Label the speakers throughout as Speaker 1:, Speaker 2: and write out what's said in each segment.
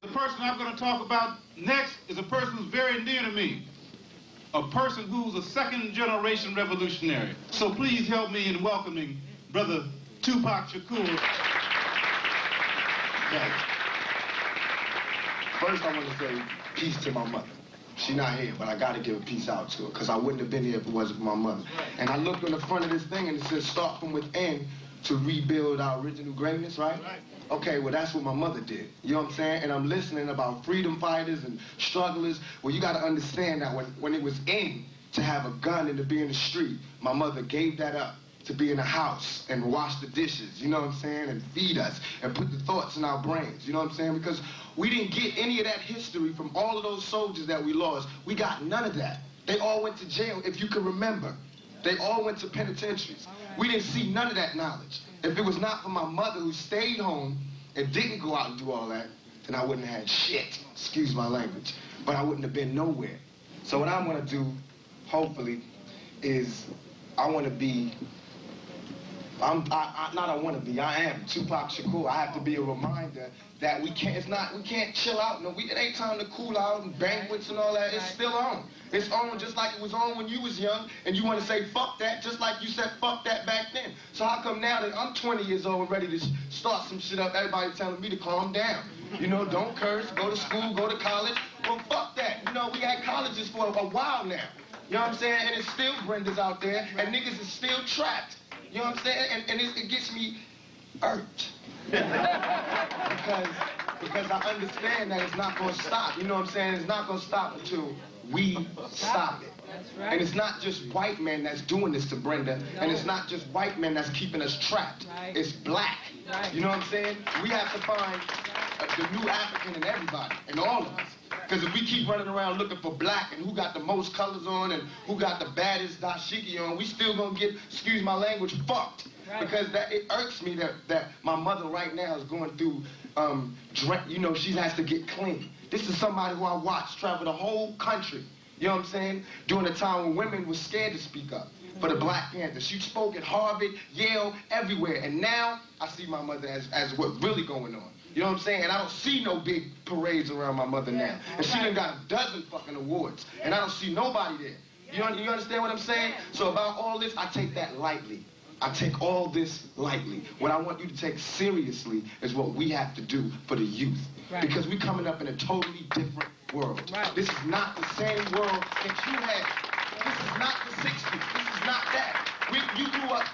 Speaker 1: The person I'm going to talk about next is a person who's very near to me. A person who's a second-generation revolutionary. So please help me in welcoming Brother Tupac Shakur.
Speaker 2: First, I want to say peace to my mother. She's not here, but I got to give a peace out to her, because I wouldn't have been here if it wasn't for my mother. And I looked on the front of this thing, and it says, start from within to rebuild our original greatness, right? Okay, well, that's what my mother did. You know what I'm saying? And I'm listening about freedom fighters and strugglers. Well, you got to understand that when it was in to have a gun and to be in the street, my mother gave that up to be in the house and wash the dishes, you know what I'm saying, and feed us and put the thoughts in our brains, you know what I'm saying? Because we didn't get any of that history from all of those soldiers that we lost. We got none of that. They all went to jail, if you can remember. They all went to penitentiaries. We didn't see none of that knowledge. If it was not for my mother who stayed home and didn't go out and do all that, then I wouldn't have had shit, excuse my language, but I wouldn't have been nowhere. So what I'm gonna do, hopefully, is I wanna be, I am Tupac Shakur. I have to be a reminder that we can't chill out. No, it ain't time to cool out and banquets and all that. It's still on. It's on just like it was on when you was young, and you want to say fuck that, just like you said fuck that back then. So how come now that I'm 20 years old and ready to start some shit up, everybody telling me to calm down? You know, don't curse, go to school, go to college. Well, fuck that. You know, we had colleges for a while now. You know what I'm saying? And it's still Brenda's out there, and niggas is still trapped. You know what I'm saying? And it gets me irked. because I understand that it's not going to stop. You know what I'm saying? It's not going to stop until we stop it.
Speaker 3: That's right.
Speaker 2: And it's not just white men that's doing this to Brenda,
Speaker 3: no.
Speaker 2: and it's not just white men that's keeping us trapped.
Speaker 3: Right.
Speaker 2: It's black.
Speaker 3: Right.
Speaker 2: You know what I'm saying? We have to find the new African in everybody, in all of us. Because if we keep running around looking for black and who got the most colors on and who got the baddest dashiki on, we still gonna get, excuse my language, fucked. Right. Because it irks me that my mother right now is going through, you know, she has to get clean. This is somebody who I watched travel the whole country, you know what I'm saying, during a time when women were scared to speak up for the Black Panthers. She spoke at Harvard, Yale, everywhere. And now I see my mother as what's really going on. You know what I'm saying? And I don't see no big parades around my mother now. And she done got a dozen fucking awards. And I don't see nobody there. You understand what I'm saying? So about all this, I take that lightly. I take all this lightly. What I want you to take seriously is what we have to do for the youth. Right. Because we're coming up in a totally different world. Right. This is not the same world that you had. This is not the 60s. This is not that. We grew up,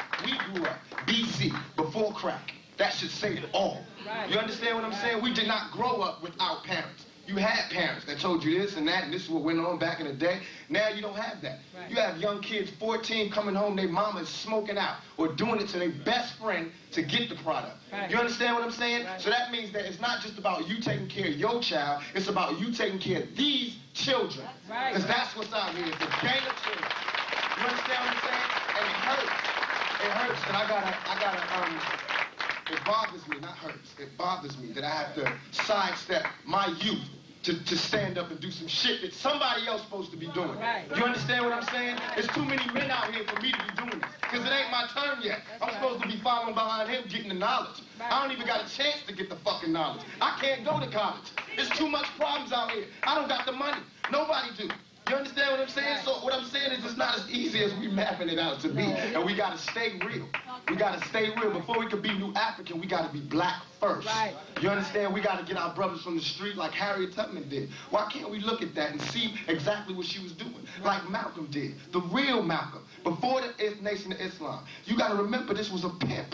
Speaker 2: BC, before crack. That should say it all. Right. You understand what I'm saying? We did not grow up without parents. You had parents that told you this and that, and this is what went on back in the day. Now you don't have that. Right. You have young kids, 14, coming home, their mama is smoking out or doing it to their best friend to get the product. Right. You understand what I'm saying? Right. So that means that it's not just about you taking care of your child, it's about you taking care of these children. Because that's what's out here. It's a gang of children. You understand what I'm saying? And it hurts. It hurts that it bothers me, not hurts, it bothers me that I have to sidestep my youth to stand up and do some shit that somebody else supposed to be doing. Right. You understand what I'm saying? There's too many men out here for me to be doing this, because it ain't my turn yet. I'm supposed to be following behind him getting the knowledge. Right. I don't even got a chance to get the fucking knowledge. I can't go to college. There's too much problems out here. I don't got the money. Nobody do. You understand what I'm saying? So what I'm saying is it's not as easy as we mapping it out to be. And we gotta stay real. We gotta stay real. Before we can be New African, we gotta be black first. Right. You understand? We gotta get our brothers from the street like Harriet Tubman did. Why can't we look at that and see exactly what she was doing? Like Malcolm did. The real Malcolm. Before the Nation of Islam. You gotta remember this was a pimp.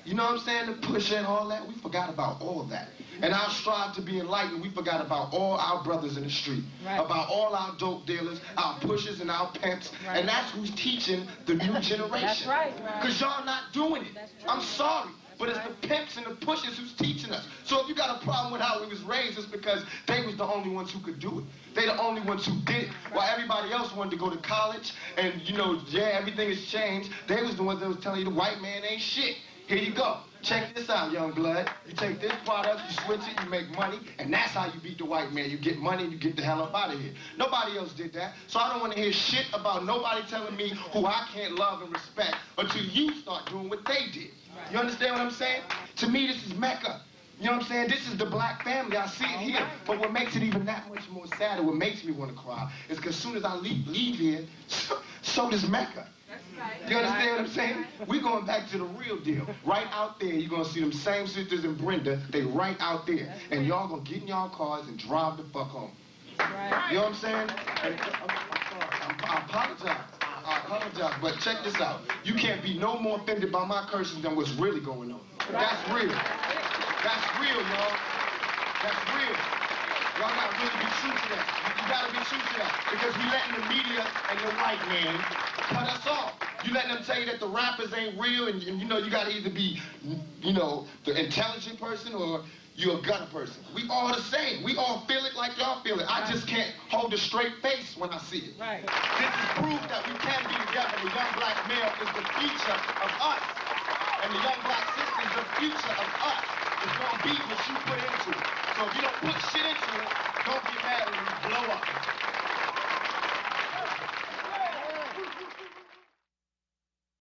Speaker 2: You know what I'm saying? The pusher and all that. We forgot about all that. And our strive to be enlightened, we forgot about all our brothers in the street. Right. About all our dope dealers, our pushers and our pimps. Right. And that's who's teaching the new generation.
Speaker 3: That's right.
Speaker 2: Because y'all not doing it. I'm sorry. But it's the pimps and the pushers who's teaching us. So if you got a problem with how we was raised, it's because they was the only ones who could do it. They the only ones who did it. While everybody else wanted to go to college and, you know, yeah, everything has changed. They was the ones that was telling you the white man ain't shit. Here you go. Check this out, young blood. You take this product, you switch it, you make money, and that's how you beat the white man. You get money and you get the hell up out of here. Nobody else did that. So I don't want to hear shit about nobody telling me who I can't love and respect until you start doing what they did. You understand what I'm saying? To me, this is Mecca. You know what I'm saying? This is the black family. I see it here. But what makes it even that much more sadder, what makes me want to cry, is because as soon as I leave here, so does Mecca. You understand what I'm saying? We're going back to the real deal. Right out there, you're going to see them same sisters and Brenda. They right out there. And y'all going to get in y'all cars and drive the fuck home. You know what I'm saying? And, I apologize. I apologize. But check this out. You can't be no more offended by my curses than what's really going on. That's real. That's real, y'all. That's real. Y'all gotta really be true to that. You gotta be true to that. Because we letting the media and the white man cut us off. You letting them tell you that the rappers ain't real and you know, you gotta either be, you know, the intelligent person or you're a gutter person. We all the same. We all feel it like y'all feel it. I just can't hold a straight face when I see it.
Speaker 3: Right.
Speaker 2: This is proof that we can be together. The young black male is the future of us. And the young black sister is the future of us. It's gonna be what you put into it. So if you don't put shit into it,